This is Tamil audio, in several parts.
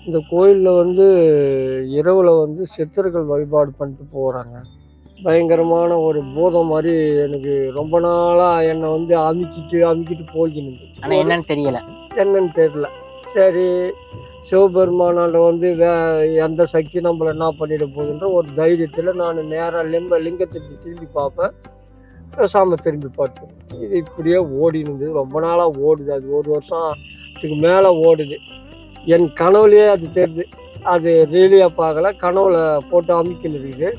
இந்த கோயிலில் வந்து இரவில் வந்து சித்தர்கள் வழிபாடு பண்ணிட்டு போகிறாங்க. பயங்கரமான ஒரு பூதம் மாதிரி எனக்கு ரொம்ப நாளாக என்னை வந்து அமுக்கிட்டு அமுக்கிட்டு போய்க்கினுது. ஆனா என்னன்னு தெரியல. என்னன்னு தெரியல. சரி, சிவபெருமானாண்ட வந்து எந்த சக்தி நம்மளை என்ன பண்ணிட போகுதுன்ற ஒரு தைரியத்தில் நான் நேராக லிங்கத்துக்கு திரும்பி பார்ப்பேன். பேசாமல் திரும்பி பார்த்தேன். இது இப்படியே ஓடினுது, ரொம்ப நாளாக ஓடுது. அது ஒரு வருஷத்துக்கு மேலே ஓடுது. என் கனவுலேயே அது தெரியுது. அது ரீலியாக பார்க்கல, கனவுல போட்டு அமுக்கினுது.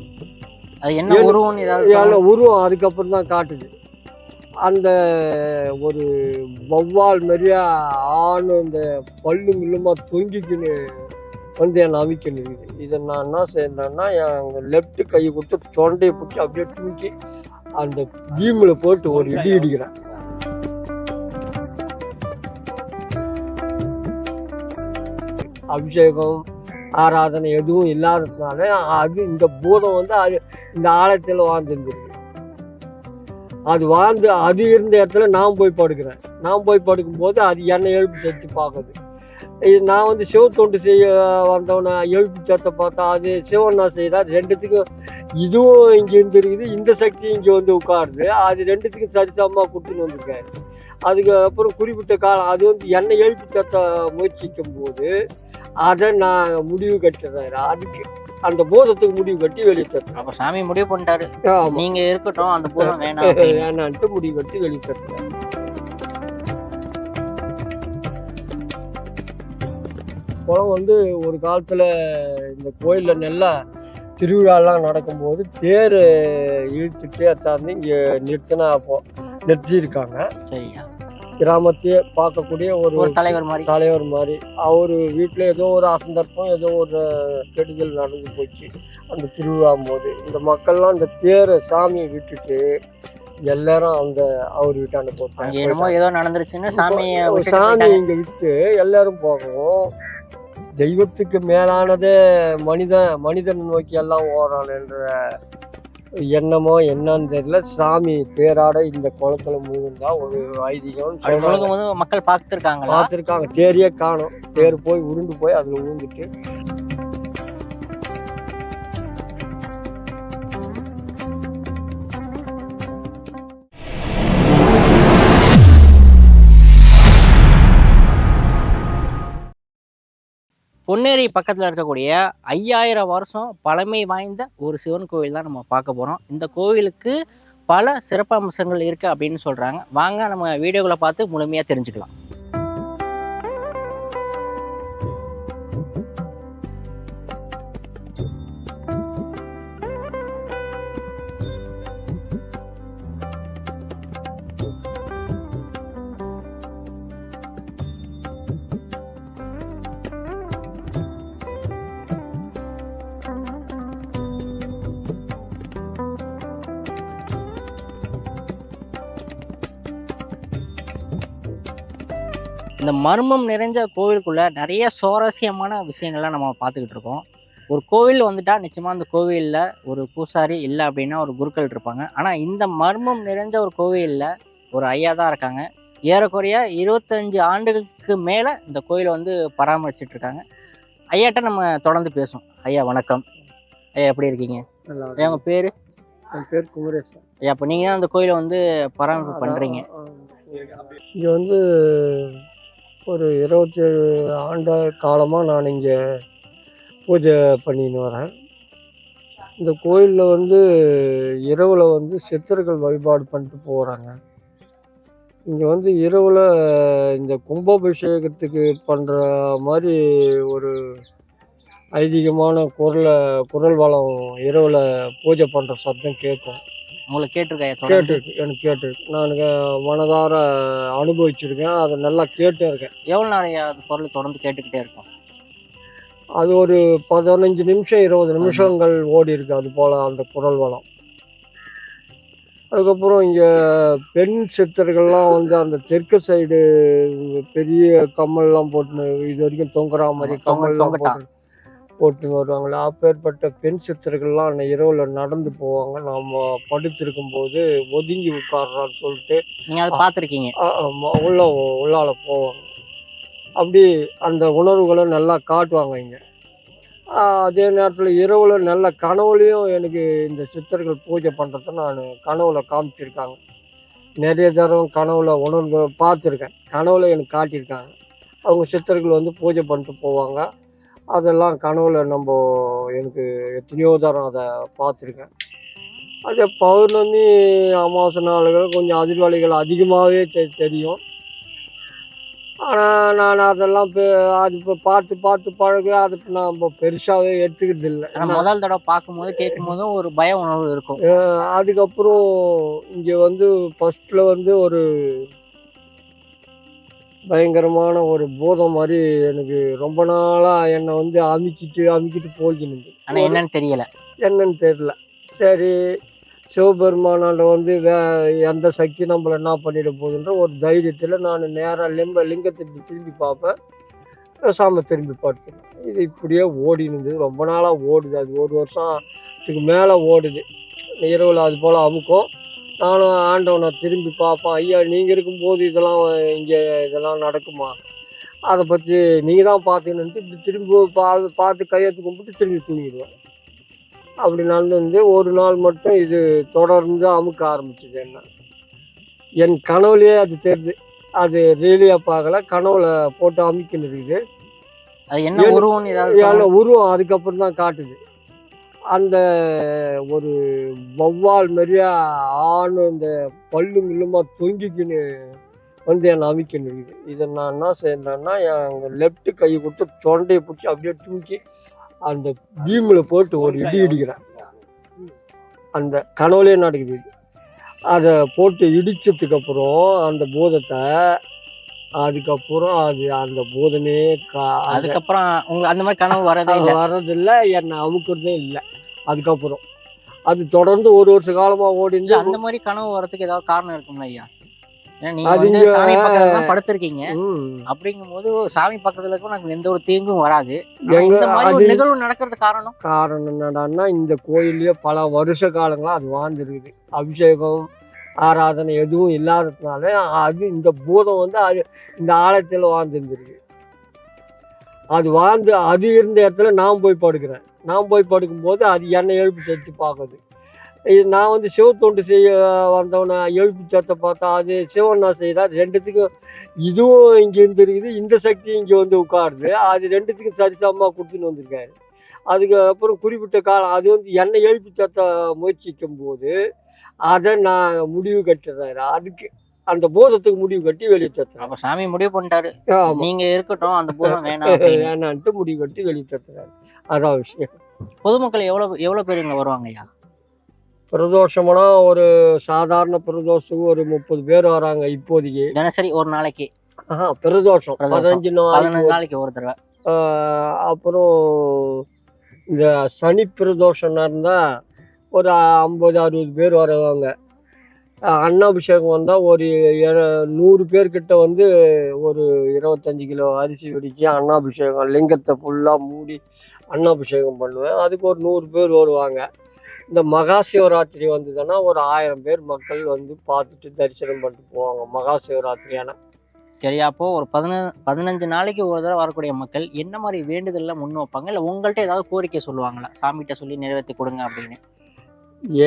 அது என்ன உருவம் ஏதாவது உருவம் அதுக்கப்புறம் தான் காட்டுது. அந்த ஒரு வௌவால் மாதிரியா ஆணு இந்த பல்லு மில்லுமா தொங்கிக்கின்னு வந்து என்னை அமுக்கினுது. இதை நான் என்ன செய்யறேன்னா, என் லெஃப்ட் கை கொடுத்து தொண்டையை பிடிச்சி அப்படியே தூக்கி அந்த பீமில் போட்டு ஒரு இடி இடிக்கிறேன். அபிஷேகம் ஆராதனை எதுவும் இல்லாததுனால அது இந்த பூதம் வந்து அது இந்த ஆலயத்தில் வாழ்ந்துருந்துருக்கு. அது வாழ்ந்து அது இருந்த இடத்துல நான் போய் படுக்கிறேன். நான் போய் படுக்கும்போது அது என்னை எழுப்பி தட்டி பார்க்குது. நான் வந்து சிவ தொண்டு செய்ய வந்தவனை எழுப்பி தட்டை பார்த்தா அது சிவன் நான் செய்கிறார். ரெண்டுத்துக்கும் இதுவும் இங்கே இருந்துருக்குது, இந்த சக்தி இங்கே வந்து உட்காருது. அது ரெண்டுத்துக்கும் சரிசமமாக கொடுத்துன்னு வந்திருக்காரு. அதுக்கப்புறம் குறிப்பிட்ட காலம் அது வந்து என்னை எழுப்பி தட்ட முயற்சிக்கும் போது அதை நான் முடிவு கட்டுறேன். அதுக்கு அந்த பூதத்துக்கு முடிவு கட்டி வெளியே தட்டுறேன். அப்ப சாமி முடிவு பண்ணிட்டாரு, நீங்க இருக்கட்டும், அந்த பூதம் வேணான்ட்டு முடிவு கட்டி வெளியே தட்டுறேன். குளம் வந்து ஒரு காலத்துல இந்த கோயில்ல நல்லா திருவிழாலாம் நடக்கும்போது தேர் இழுத்துட்டு அத்தாந்து இங்கே நிறுத்தினா அப்போ நிறுத்தியிருக்காங்க. சரியா, கிராமத்தையே பார்க்கக்கூடிய ஒரு தலைவர் மாதிரி. அவர் வீட்டில் ஏதோ ஒரு அசந்தர்ப்பம், ஏதோ ஒரு கெடுதல் நடந்து போச்சு அந்த திருவிழா போது. இந்த மக்கள்லாம் இந்த தேரை சாமியை விட்டுட்டு எல்லாரும் அந்த அவர் வீட்டாண்ட போட்டாங்க. ஏதோ நடந்துருச்சுன்னு சாமி இங்கே விட்டு எல்லாரும் போகவும் தெய்வத்துக்கு மேலானதே மனிதன் நோக்கி எல்லாம் ஓடுறான் என்ற எண்ணமோ என்னன்னு தெரியல. சாமி தேராட இந்த குளத்துல முழுந்தா ஒரு ஐதீகம் மக்கள் பார்த்துருக்காங்க. தேரியே காணும். தேர் போய் உருண்டு போய் அதுல ஊந்துட்டு பொன்னேரி பக்கத்தில் இருக்கக்கூடிய 5000 வருஷம் பழமை வாய்ந்த ஒரு சிவன் கோவில் தான் நம்ம பார்க்க போகிறோம். இந்த கோவிலுக்கு பல சிறப்பம்சங்கள் இருக்குது அப்படின்னு சொல்கிறாங்க. வாங்க நம்ம வீடியோக்களை பார்த்து முழுமையாக தெரிஞ்சுக்கலாம். இந்த மர்மம் நிறைஞ்ச கோவிலுக்குள்ள நிறைய சுவாரஸ்யமான விஷயங்கள்லாம் நம்ம பார்த்துக்கிட்டு இருக்கோம். ஒரு கோவில் வந்துட்டா நிச்சயமாக அந்த கோவிலில் ஒரு பூசாரி இல்லை அப்படின்னா ஒரு குருக்கள் இருப்பாங்க. ஆனால் இந்த மர்மம் நிறைஞ்ச ஒரு கோவிலில் ஒரு ஐயா தான் இருக்காங்க. ஏறக்குறைய 25 ஆண்டுகளுக்கு மேலே இந்த கோயிலை வந்து பராமரிச்சுட்டு இருக்காங்க. ஐயாட்ட நம்ம தொடர்ந்து பேசுவோம். ஐயா வணக்கம். ஐயா எப்படி இருக்கீங்க? ஐயா உங்கள் பேர்? என் பேர் குமரேசன். ஐயா, அப்போ நீங்கள் தான் அந்த கோயிலை வந்து பராமரிப்பு பண்ணுறீங்க. இங்கே வந்து ஒரு 27 ஆண்டு காலமாக நான் இங்கே பூஜை பண்ணின்னு வரேன். இந்த கோயிலில் வந்து இரவில் வந்து சித்தர்கள் வழிபாடு பண்ணிட்டு போகிறாங்க. இங்கே வந்து இரவில் இந்த கும்பாபிஷேகத்துக்கு பண்ணுற மாதிரி ஒரு ஐதீகமான குரல் வளம் இரவில் பூஜை பண்ணுற சத்தம் கேட்கும். உங்களுக்கு கேட்டிருக்கு? எனக்கு கேட்டிருக்கு. நான் மனதார அனுபவிச்சிருக்கேன். அதை நல்லா கேட்டே இருக்கேன். எவ்வளோ நாளையா அது பொருள் தொடர்ந்து கேட்டுக்கிட்டே இருக்கும்? அது ஒரு 15 நிமிஷம் 20 நிமிஷங்கள் ஓடி இருக்கு அது போல் அந்த குரல் வளம். அதுக்கப்புறம் இங்கே பெண் சித்தர்கள்லாம் வந்து அந்த தெற்கு சைடு பெரிய கம்மல்லாம் போட்டுன்னு இது வரைக்கும் தொங்குற மாதிரி கம்மல்லாம் போட்டுன்னு வருவாங்களே, அப்பேற்பட்ட பெண் சித்தர்கள்லாம் இரவில் நடந்து போவாங்க. நாம் படுத்திருக்கும் போது ஒதுங்கி உட்கார்றான்னு சொல்லிட்டு நீங்கள் அதை பார்த்துருக்கீங்க? உள்ளால போவாங்க. அப்படி அந்த உணர்வுகளை நல்லா காட்டுவாங்க இங்கே. அதே நேரத்தில் இரவில் நல்ல கனவுலையும் எனக்கு இந்த சித்தர்கள் பூஜை பண்ணுறத நான் கனவுல காமிச்சிருக்காங்க. நிறைய தடவை கனவுல உணர்ந்து பார்த்துருக்கேன். கனவுல எனக்கு காட்டியிருக்காங்க. அவங்க சித்தர்கள் வந்து பூஜை பண்ணிட்டு போவாங்க. அதெல்லாம் கனவுல எனக்கு எத்தனையோ தரம் அதை பார்த்துருக்கேன். அதே பௌர்ணமி அமாவாசை நாளுகள் கொஞ்சம் அதிர்வலைகள் அதிகமாகவே தெரியும். ஆனால் நான் அதெல்லாம் அது இப்போ பார்த்து பார்த்து பழக அது நான் பெருசாகவே எடுத்துக்கிறது இல்லை. முதல் தடவை பார்க்கும்போது கேட்கும்போதும் ஒரு பய உணர்வு இருக்கும். அதுக்கப்புறம் இங்கே வந்து ஃபஸ்ட்டில் வந்து ஒரு பயங்கரமான ஒரு பூதம் மாதிரி எனக்கு ரொம்ப நாளாக என்னை வந்து அமுக்கிட்டு போய்க்கினுது. ஆனால் என்னன்னு தெரியல. சரி, சிவபெருமானாண்ட வந்து எந்த சக்தி நம்மளை என்ன பண்ணிட போகுதுன்ற ஒரு தைரியத்தில் நான் நேராக லிங்கத்தை திரும்பி பார்ப்பேன். பேசாமல் திரும்பி படுத்துனேன். இது இப்படியே ஓடினுது. ரொம்ப நாளாக ஓடுது. அது ஒரு வருஷத்துக்கு மேலே ஓடுது. இரவில் அது போல் அமுக்கும். நானும் ஆண்டவனை திரும்பி பார்ப்பேன். ஐயா, நீங்கள் இருக்கும்போது இதெல்லாம் நடக்குமா? அதை பற்றி நீங்கள் தான் பார்த்துக்கணுன்ட்டு இப்படி திரும்பி பார்த்து கையெழுத்து கும்பிட்டு திரும்பி தூங்கிடுவேன். அப்படி நடந்து ஒரு நாள் மட்டும் இது தொடர்ந்து அமுக்க ஆரம்பிச்சது. என் கனவுலேயே அது தெரியுது. அது ரியலியாக பார்க்கல, கனவுல போட்டு அமுக்கின்னு இருக்குது. உருவம் அதுக்கப்புறம் தான் காட்டுது. அந்த ஒரு வௌவால் மாதிரியா ஆணு இந்த பல்லுமா தொங்கிக்கின்னு வந்து என்னை அமுக்கின்னு இருக்குது. இதை நான் என்ன செய்யறேன்னா, என் லெஃப்ட் கையை கொடுத்து தொண்டையை பிடிச்சி அப்படியே தூக்கி அந்த பீமில் போட்டு ஒரு இடி இடிக்கிறேன். அந்த கனவுலே நடக்குது. அதை போட்டு இடிச்சதுக்கப்புறம் அந்த பூதத்தை அதுக்கப்புறம் அந்த பூதமே அதுக்கப்புறம் உங்களுக்கு அந்த மாதிரி கனவு வர்றதில்லை, என்னை அமுக்கிறதே இல்லை. அதுக்கப்புறம் அது தொடர்ந்து ஒரு வருஷ காலமாக ஓடிந்து. அந்த மாதிரி கனவு வர்றதுக்கு ஏதாவது காரணம் இருக்குங்களா ஐயா? படுத்திருக்கீங்க அப்படிங்கும்போது சாமி பக்கத்துல இருக்கும், எனக்கு எந்த ஒரு தீங்கும் வராது. நிகழ்வு நடக்கிறது காரணம் என்னடான்னா, இந்த கோயில்லயே பல வருஷ காலங்களா அது வாழ்ந்துருக்குது. அபிஷேகம் ஆராதனை எதுவும் இல்லாததுனால அது இந்த பூதம் வந்து அது இந்த ஆலயத்தில் வாழ்ந்துருந்துருக்கு. அது இருந்த இடத்துல நான் போய் படுக்கிறேன். நான் போய் படுக்கும்போது அது என்னை எழுப்பி தட்டி பார்க்குது. நான் வந்து சிவத்தொண்டு செய்ய வந்தவனை எழுப்பி தட்ட பார்த்தா அது சிவன் நான் செய்கிறார். ரெண்டுத்துக்கும் இதுவும் இங்கே இருந்துருக்குது, இந்த சக்தியும் இங்கே வந்து உட்காருது. அது ரெண்டுத்துக்கும் சரிசமமாக கொடுத்துன்னு வந்திருக்காரு. அதுக்கப்புறம் குறிப்பிட்ட காலம் அது வந்து என்னை எழுப்பி தட்ட முயற்சிக்கும் போது அதை நான் முடிவு கட்டுறாரு. அதுக்கு அந்த பூதத்துக்கு முடிவு கட்டி வெளியே தட்டுறாரு. அப்போ சாமி முடிவு பண்ணிட்டாரு, நீங்க இருக்கட்டும், அந்த பூதம் வேணான்ட்டு முடிவு கட்டி வெளியே தட்டுறாரு. அதான் விஷயம். பொதுமக்கள் எவ்வளவு பேர் இங்கே வருவாங்க ஐயா? பிரதோஷம்னா ஒரு சாதாரண பிரதோஷத்துக்கு ஒரு 30 பேர் வராங்க இப்போதைக்கு. தினசரி ஒரு நாளைக்கு? பிரதோஷம் 15 நாளைக்கு ஒரு தடவை. அப்புறம் இந்த சனி பிரதோஷம்னா இருந்தால் ஒரு 50-60 பேர் வருவாங்க. அன்னாபிஷேகம் வந்தால் ஒரு 100 பேர்கிட்ட வந்து ஒரு 25 கிலோ அரிசி வெடிச்சு அன்னாபிஷேகம் லிங்கத்தை ஃபுல்லாக மூடி அன்னாபிஷேகம் பண்ணுவேன். அதுக்கு ஒரு 100 பேர் வருவாங்க. இந்த மகா சிவராத்திரி வந்ததுன்னா ஒரு 1000 பேர் மக்கள் வந்து பார்த்துட்டு தரிசனம் பண்ணிட்டு போவாங்க மகா சிவராத்திரியான. சரியா? அப்போ ஒரு 15 நாளைக்கு ஒரு தடவை வரக்கூடிய மக்கள் என்ன மாதிரி வேண்டுதல்லாம் முன் வைப்பாங்க? இல்லை உங்கள்கிட்ட ஏதாவது கோரிக்கை சொல்லுவாங்களா, சாமிகிட்ட சொல்லி நிறைவேற்றி கொடுங்க அப்படின்னு?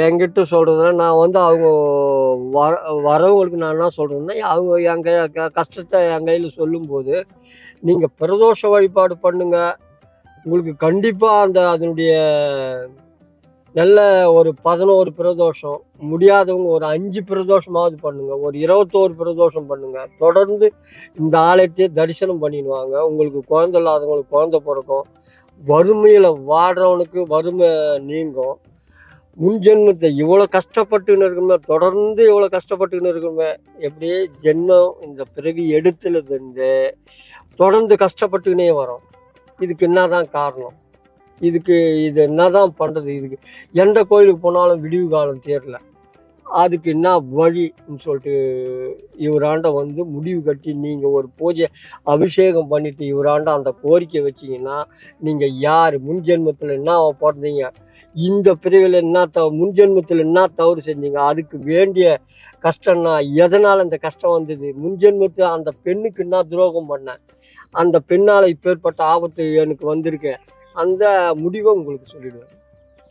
என்கிட்ட சொல்கிறதுனா நான் வந்து அவங்க வரவங்களுக்கு நான் என்ன சொல்கிறேன்னா, அவங்க என் கஷ்டத்தை என் கையில் சொல்லும்போது நீங்கள் பிரதோஷ வழிபாடு பண்ணுங்க, உங்களுக்கு கண்டிப்பாக அதனுடைய நல்ல ஒரு 11 பிரதோஷம், முடியாதவங்க ஒரு 5 பிரதோஷமாவது பண்ணுங்க, ஒரு 21 பிரதோஷம் பண்ணுங்க. தொடர்ந்து இந்த ஆலயத்தையே தரிசனம் பண்ணிடுவாங்க. உங்களுக்கு குழந்தை இல்லாதவங்களுக்கு குழந்தை பிறக்கும். வறுமையில் வாடுறவனுக்கு வறுமை நீங்கும். முன்ஜென்மத்தை இவ்வளோ கஷ்டப்பட்டுன்னு இருக்குமே, தொடர்ந்து இவ்வளோ கஷ்டப்பட்டுன்னு இருக்குமே, எப்படியே ஜென்மம் இந்த பிறவி எடுத்துலேருந்து தொடர்ந்து கஷ்டப்பட்டுக்கினே வரோம். இதுக்கு என்னதான் காரணம்? இது என்னதான் பண்ணுறது? இதுக்கு எந்த கோயிலுக்கு போனாலும் விடிவு காலம் தேரல. அதுக்கு என்ன வழின்னு சொல்லிட்டு இவராண்ட வந்து முடிவு கட்டி நீங்கள் ஒரு பூஜை அபிஷேகம் பண்ணிவிட்டு இவராண்ட அந்த கோரிக்கை வச்சிங்கன்னா, நீங்கள் யார் முன்ஜென்மத்தில் என்ன பிறந்தீங்க, இந்த பிரிவில் என்ன முன்ஜென்மத்தில் என்ன தவறு செஞ்சீங்க, அதுக்கு வேண்டிய கஷ்டம்னா எதனால் அந்த கஷ்டம் வந்தது, முன்ஜென்மத்தில் அந்த பெண்ணுக்கு என்ன துரோகம் பண்ணேன், அந்த பெண்ணால் இப்பேற்பட்ட ஆபத்து எனக்கு வந்திருக்கு, அந்த முடிவை உங்களுக்கு சொல்லிடுவேன்.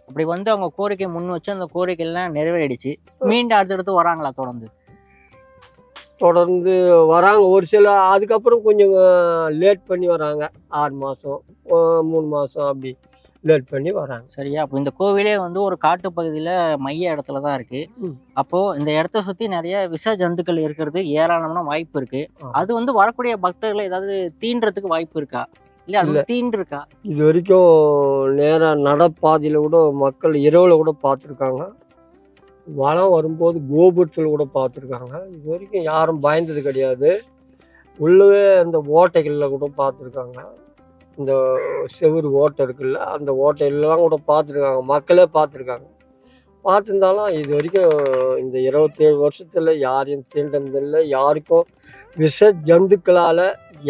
அப்படி வந்து அவங்க கோரிக்கை முன் வச்சு அந்த கோரிக்கைலாம் நிறைவேறிடுச்சு, மீண்டும் அடுத்தடுத்து வராங்களா தொடர்ந்து? தொடர்ந்து வராங்க ஒரு சில, அதுக்கப்புறம் கொஞ்சம் லேட் பண்ணி வராங்க, 6 மாதம் 3 மாதம் அப்படி லேட் பண்ணி வராங்க. சரியா? அப்போ இந்த கோவிலே வந்து ஒரு காட்டுப்பகுதியில் மைய இடத்துல தான் இருக்கு. அப்போ இந்த இடத்த சுற்றி நிறைய விஷ ஜந்துக்கள் இருக்கிறது ஏராளமான வாய்ப்பு இருக்கு. அது வந்து வரக்கூடிய பக்தர்களை ஏதாவது தீண்டுறதுக்கு வாய்ப்பு இருக்கா, இல்லை அது தீண்டு இருக்கா? இது வரைக்கும் நேராக நடப்பாதையில் கூட மக்கள் இரவில் கூட பார்த்துருக்காங்க, வளம் வரும்போது கோபுரத்தில் கூட பார்த்துருக்காங்க. இது வரைக்கும் யாரும் பயந்தது கிடையாது. உள்ளவே அந்த ஓட்டைகளில் கூட பார்த்துருக்காங்க, இந்த செவுறு ஓட்டை இருக்குல்ல, அந்த ஓட்டையெல்லாம் கூட பார்த்துருக்காங்க, மக்களே பார்த்துருக்காங்க. பார்த்துருந்தாலும் இது வரைக்கும் இந்த 27 வருஷத்தில் யாரையும் தீண்டதில்லை, யாருக்கும் விஷ ஜந்துக்களால்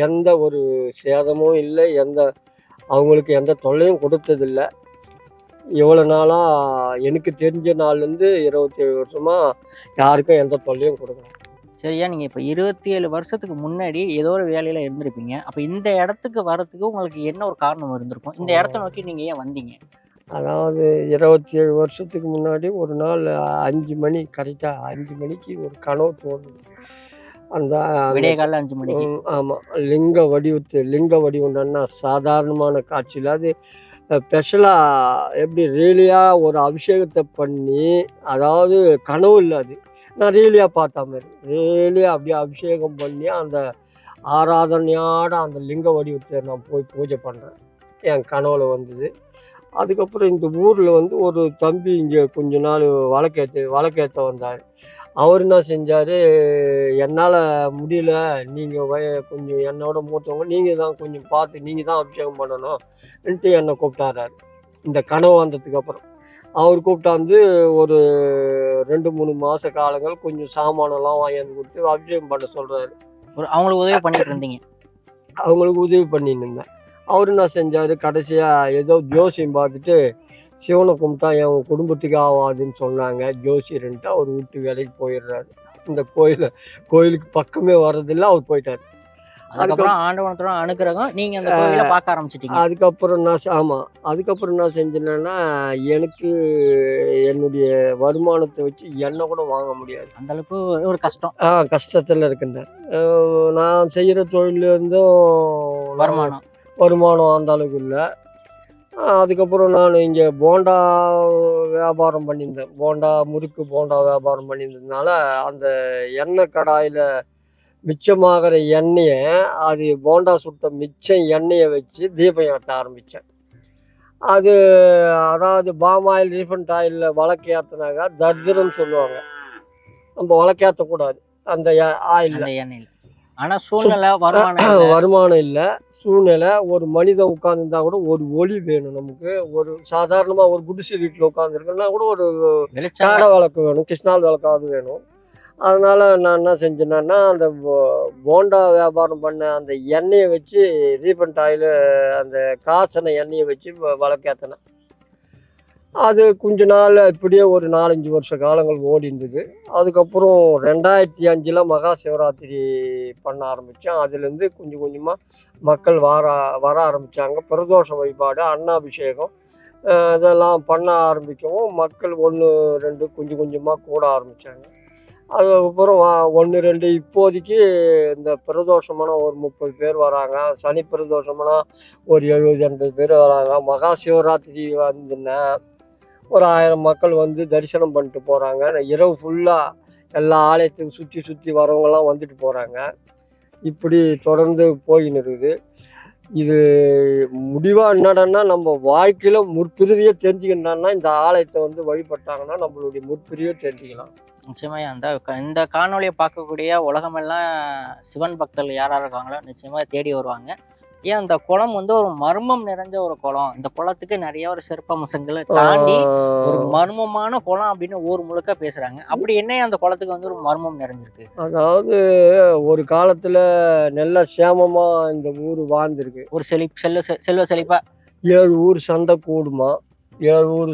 எந்த ஒரு சேதமும் இல்லை, அவங்களுக்கு எந்த தொல்லையும் கொடுத்ததில்லை. இவ்வளோ நாளாக எனக்கு தெரிஞ்ச நாள்லேருந்து 27 வருஷமாக யாருக்கும் எந்த தொல்லையும் கொடுக்கல. சரியா? நீங்கள் இப்போ 27 வருஷத்துக்கு முன்னாடி ஏதோ ஒரு வேலையில் இருந்திருப்பீங்க. அப்போ இந்த இடத்துக்கு வரத்துக்கு உங்களுக்கு என்ன ஒரு காரணம் இருந்திருக்கும்? இந்த இடத்த நோக்கி நீங்கள் ஏன் வந்தீங்க? அதாவது 27 வருஷத்துக்கு முன்னாடி ஒரு நாள் 5 மணி, கரெக்டாக 5 மணிக்கு ஒரு கனவு தோணுது. அந்த விடிய காலையில் 5 மணிக்கு. ஆமாம், லிங்க வடிவம்னா சாதாரணமான காட்சியில் அது ஸ்பெஷலாக எப்படி ரீலியாக ஒரு அபிஷேகத்தை பண்ணி, அதாவது கனவு இல்லை, அது நான் ரீலியாக பார்த்த மாதிரி ரீலியாக அப்படியே அபிஷேகம் பண்ணி அந்த ஆராதனையோட அந்த லிங்க வடிவத்தை நான் போய் பூஜை பண்ணுறேன், என் கனவுல வந்தது. அதுக்கப்புறம் இந்த ஊரில் வந்து ஒரு தம்பி இங்கே கொஞ்ச நாள் வழக்கேற்ற வந்தார். அவர் என்ன செஞ்சார், என்னால் முடியல, நீங்கள் கொஞ்சம் என்னோட மூத்தவங்க, நீங்கள் தான் கொஞ்சம் பார்த்து நீங்கள் தான் அபிஷேகம் பண்ணணும்ன்ட்டு என்னை கூப்பிட்டாராரு. இந்த கனவு வந்ததுக்கப்புறம் அவர் கூப்பிட்டாந்து ஒரு 2-3 மாத காலங்கள் கொஞ்சம் சாமானெல்லாம் வாங்கியாந்து கொடுத்து அபிஷேகம் பண்ண சொல்கிறாரு. அவங்களுக்கு உதவி பண்ணிட்டு இருந்தீங்க? அவங்களுக்கு உதவி பண்ணின்னு இருந்தேன். அவர் என்ன செஞ்சார், கடைசியாக ஏதோ ஜோசியம் பார்த்துட்டு சிவனை கும்பிட்டா என் குடும்பத்துக்கு ஆகாதுன்னு சொன்னாங்க ஜோசியர்ன்ட்டு, அவர் விட்டு வேலைக்கு போயிடுறாரு. இந்த கோயிலுக்கு பக்கமே வர்றதில்லை, அவர் போயிட்டார். அதுக்கப்புறம் ஆண்டவனத்தோட அனுக்கிரகம் நீங்கள் அந்த கோயிலை பார்க்க ஆரம்பிச்சிட்டீங்க. அதுக்கப்புறம் அதுக்கப்புறம் என்ன செஞ்சேன்னா, எனக்கு என்னுடைய வருமானத்தை வச்சு எண்ணெய் கூட வாங்க முடியாது, அந்த அளவுக்கு ஒரு கஷ்டம். கஷ்டத்தில் இருக்கின்றேன். நான் செய்கிற தொழிலேருந்தும் வருமானம் அந்த அளவுக்கு இல்லை. அதுக்கப்புறம் நான் இங்கே போண்டா வியாபாரம் பண்ணியிருந்தேன், முறுக்கு போண்டா வியாபாரம் பண்ணியிருந்ததுனால அந்த எண்ணெய் கடாயில் மிச்சமாகிற எண்ணெயை, அது போண்டா சுட்ட மிச்சம் எண்ணெயை வச்சு தீபம் ஏற்ற ஆரம்பித்தேன். அதாவது பாம் ஆயில், ரீஃபண்ட் ஆயிலில் வழக்கு ஏற்றினாங்க தர்திரம்னு சொல்லுவாங்க, நம்ம வழக்கு ஏற்றக்கூடாது அந்த ஆயிலில். ஆனால் சூழ்நிலை வருமானம் இல்லை, சூழ்நிலை. ஒரு மனிதன் உட்காந்துருந்தா கூட ஒரு ஒளி வேணும் நமக்கு. ஒரு சாதாரணமாக ஒரு குடிசை வீட்டில் உட்காந்துருக்குன்னா கூட ஒரு காடை விளக்கு வேணும், கிருஷ்ணால் விளக்காவது வேணும். அதனால் நான் என்ன செஞ்சேன்னா, அந்த போண்டா வியாபாரம் பண்ண அந்த எண்ணெயை வச்சு ரீஃபண்ட் ஆயில், அந்த காசனை எண்ணெயை வச்சு விளக்கேற்றினேன். அது கொஞ்ச நாள் இப்படியே ஒரு 4-5 வருஷ காலங்கள் ஓடி இருந்தது. அதுக்கப்புறம் 2005 மகா சிவராத்திரி பண்ண ஆரம்பித்தேன். அதுலேருந்து கொஞ்சம் கொஞ்சமாக மக்கள் வர ஆரம்பித்தாங்க. பிரதோஷ வழிபாடு, அன்னாபிஷேகம் இதெல்லாம் பண்ண ஆரம்பிக்கவும் மக்கள் 1-2 கொஞ்சம் கொஞ்சமாக கூட ஆரம்பித்தாங்க. அதுக்கப்புறம் 1-2 இப்போதைக்கு இந்த பிரதோஷமான ஒரு 30 பேர் வராங்க, சனி பிரதோஷம்னா ஒரு 70-80 பேர் வராங்க. மகா சிவராத்திரி வந்துன்னா ஒரு 1000 மக்கள் வந்து தரிசனம் பண்ணிட்டு போகிறாங்க. இரவு ஃபுல்லாக எல்லா ஆலயத்தையும் சுற்றி வரவங்கெல்லாம் வந்துட்டு போகிறாங்க. இப்படி தொடர்ந்து போயின்னு இருக்குது. இது முடிவாக என்னடான்னா, நம்ம வாழ்க்கையில் முற்பிரிவியை தெரிஞ்சுக்கிட்டோம்னா, இந்த ஆலயத்தை வந்து வழிபட்டாங்கன்னா நம்மளுடைய முற்பிரிவை தெரிஞ்சுக்கலாம். நிச்சயமாக இந்த காணொலியை பார்க்கக்கூடிய உலகமெல்லாம் சிவன் பக்தர்கள் யாராக இருக்காங்களோ நிச்சயமாக தேடி வருவாங்க. ஏன் அந்த குளம் வந்து ஒரு மர்மம் நிறைஞ்ச ஒரு குளம், இந்த குளத்துக்கு நிறைய ஒரு சிறப்பம்சங்களை தாண்டி ஒரு மர்மமான குளம் அப்படின்னு ஊர் முழுக்க பேசுறாங்க. அப்படி என்ன அந்த குளத்துக்கு வந்து ஒரு மர்மம் நிறைஞ்சிருக்கு? அதாவது ஒரு காலத்துல நல்ல சேமமா இந்த ஊர் வாழ்ந்திருக்கு, ஒரு செல்வ செழிப்பா 7 ஊர் சந்தை கூடுமா, ஏழு ஊர்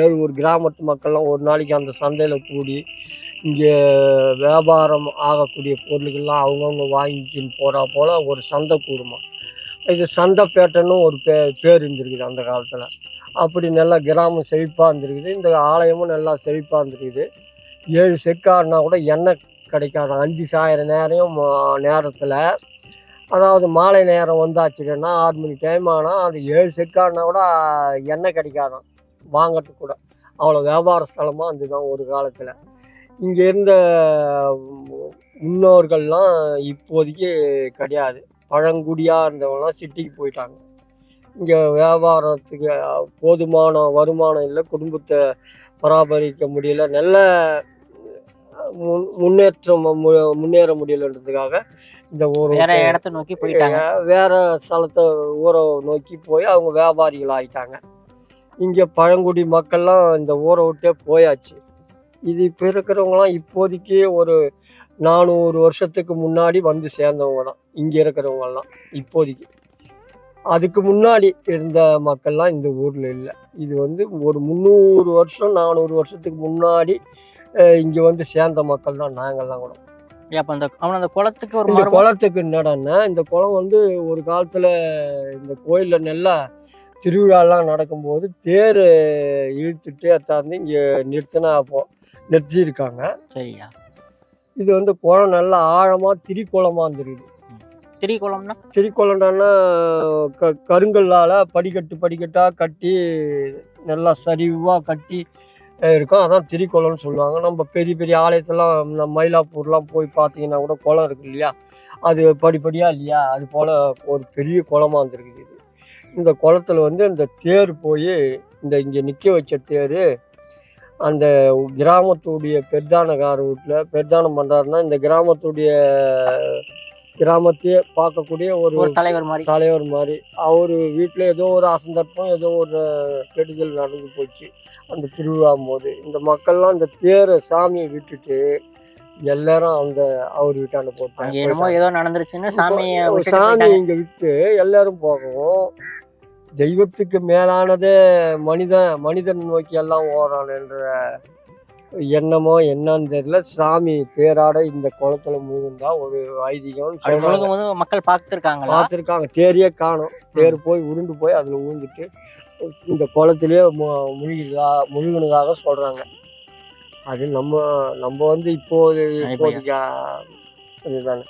ஏழு ஊர் கிராமத்து மக்கள்லாம் ஒரு நாளைக்கு அந்த சந்தையில் கூடி இங்கே வியாபாரம் ஆகக்கூடிய பொருளுக்கெல்லாம் அவங்கவுங்க வாங்கிக்கின்னு போகிறா போல் ஒரு சந்தை கூடுமா. இது சந்தைப்பேட்டைன்னு ஒரு பேர் இருந்திருக்குது அந்த காலத்தில். அப்படி நல்லா கிராமம் செழிப்பாக இருந்திருக்குது. இந்த ஆலயமும் நல்லா செழிப்பாக இருந்திருக்குது. 7 செக்காடுனா கூட எண்ணெய் கிடைக்காது. 5 சாயிற நேரத்தில், அதாவது மாலை நேரம் வந்தாச்சுன்னா 6 மணி டைம் ஆனால் அது 7 செக்காடுனா கூட எண்ணெய் கிடைக்காதான் வாங்கிறதுக்கு கூட. அவ்வளோ வியாபார ஸ்தலமாக இருந்துதான் ஒரு காலத்தில். இங்கே இருந்த முன்னோர்கள்லாம் இப்போதைக்கு கிடையாது. பழங்குடியாக இருந்தவங்களாம் சிட்டிக்கு போயிட்டாங்க. இங்கே வியாபாரத்துக்கு போதுமான வருமானம் இல்லை, குடும்பத்தை பராமரிக்க முடியல, நல்ல முன்னேற முடியலன்றதுக்காக இந்த வேற இடத்த நோக்கி போயிட்டாங்க. வேற ஸ்தலத்தை ஊரை நோக்கி போய் அவங்க வியாபாரிகள் ஆயிட்டாங்க. இங்கே பழங்குடி மக்கள்லாம் இந்த ஊரை விட்டே போயாச்சு. இது இப்போ இருக்கிறவங்களாம் இப்போதைக்கு ஒரு 400 வருஷத்துக்கு முன்னாடி வந்து சேர்ந்தவங்க தான் இங்கே இருக்கிறவங்கெல்லாம் இப்போதைக்கு. அதுக்கு முன்னாடி இருந்த மக்கள்லாம் இந்த ஊரில் இல்லை. இது வந்து ஒரு 300 வருஷம் 400 வருஷத்துக்கு முன்னாடி இங்கே வந்து சேர்ந்த மக்கள் தான் நாங்கள்லாம் கூட. அப்போ அந்த குளத்துக்கு ஒரு இந்த குளத்துக்கு என்னடான்னா, இந்த குளம் வந்து ஒரு காலத்தில் இந்த கோயிலில் நல்லா திருவிழாலாம் நடக்கும்போது தேர் இழுத்துட்டு அத்தாந்து இங்கே நிறுத்தியிருக்காங்க. சரியா. இது வந்து குளம் நல்லா ஆழமாக திரிக்குளமாக இருந்துருக்குது. திரிக்குளம்னா கருங்கல்லால் படிக்கட்டாக கட்டி நல்லா சரிவாக கட்டி இருக்கும். அதான் திரிக்குளம்னு சொல்லுவாங்க. நம்ம பெரிய பெரிய ஆலயத்தெல்லாம் நம்ம மயிலாப்பூர்லாம் போய் பார்த்தீங்கன்னா கூட குளம் இருக்கு இல்லையா, அது படிப்படியாக இல்லையா, அது போல் ஒரு பெரிய குளமாக இருந்துருக்குது. இந்த குளத்துல வந்து இந்த தேர் போய் இங்கே நிற்க வச்ச தேர் அந்த கிராமத்துடைய பெருதானக்கார வீட்டில் பெருதானம் பண்ணுறாருன்னா, இந்த கிராமத்தையே பார்க்கக்கூடிய ஒரு தலைவர் மாதிரி அவர் வீட்டில் ஏதோ ஒரு அசந்தர்ப்பம், ஏதோ ஒரு கெடுதல் நடந்து போச்சு அந்த திருவிழா போது. இந்த மக்கள்லாம் இந்த தேரை சாமியை விட்டுட்டு எல்லாரும் அவர் வீட்டாண்ட போட்டாங்க. ஏதோ நடந்துருச்சுன்னு சாமி இங்கே விட்டு எல்லாரும் போகவும், தெய்வத்துக்கு மேலானதே மனிதன் நோக்கி எல்லாம் ஓடுறான்ன்ற எண்ணமோ என்னன்னு தெரியல. சாமி தேராட இந்த குளத்துல முழுகுந்தா ஒரு ஐதீகம் மக்கள் பார்த்துருக்காங்க. தேரையே காணும். தேர் போய் உருண்டு போய் அதுல ஊந்துட்டு இந்த குளத்திலேயே முழுகினதாக சொல்றாங்க. அது நம்ம வந்து இப்போதைக்கு இதுதானே.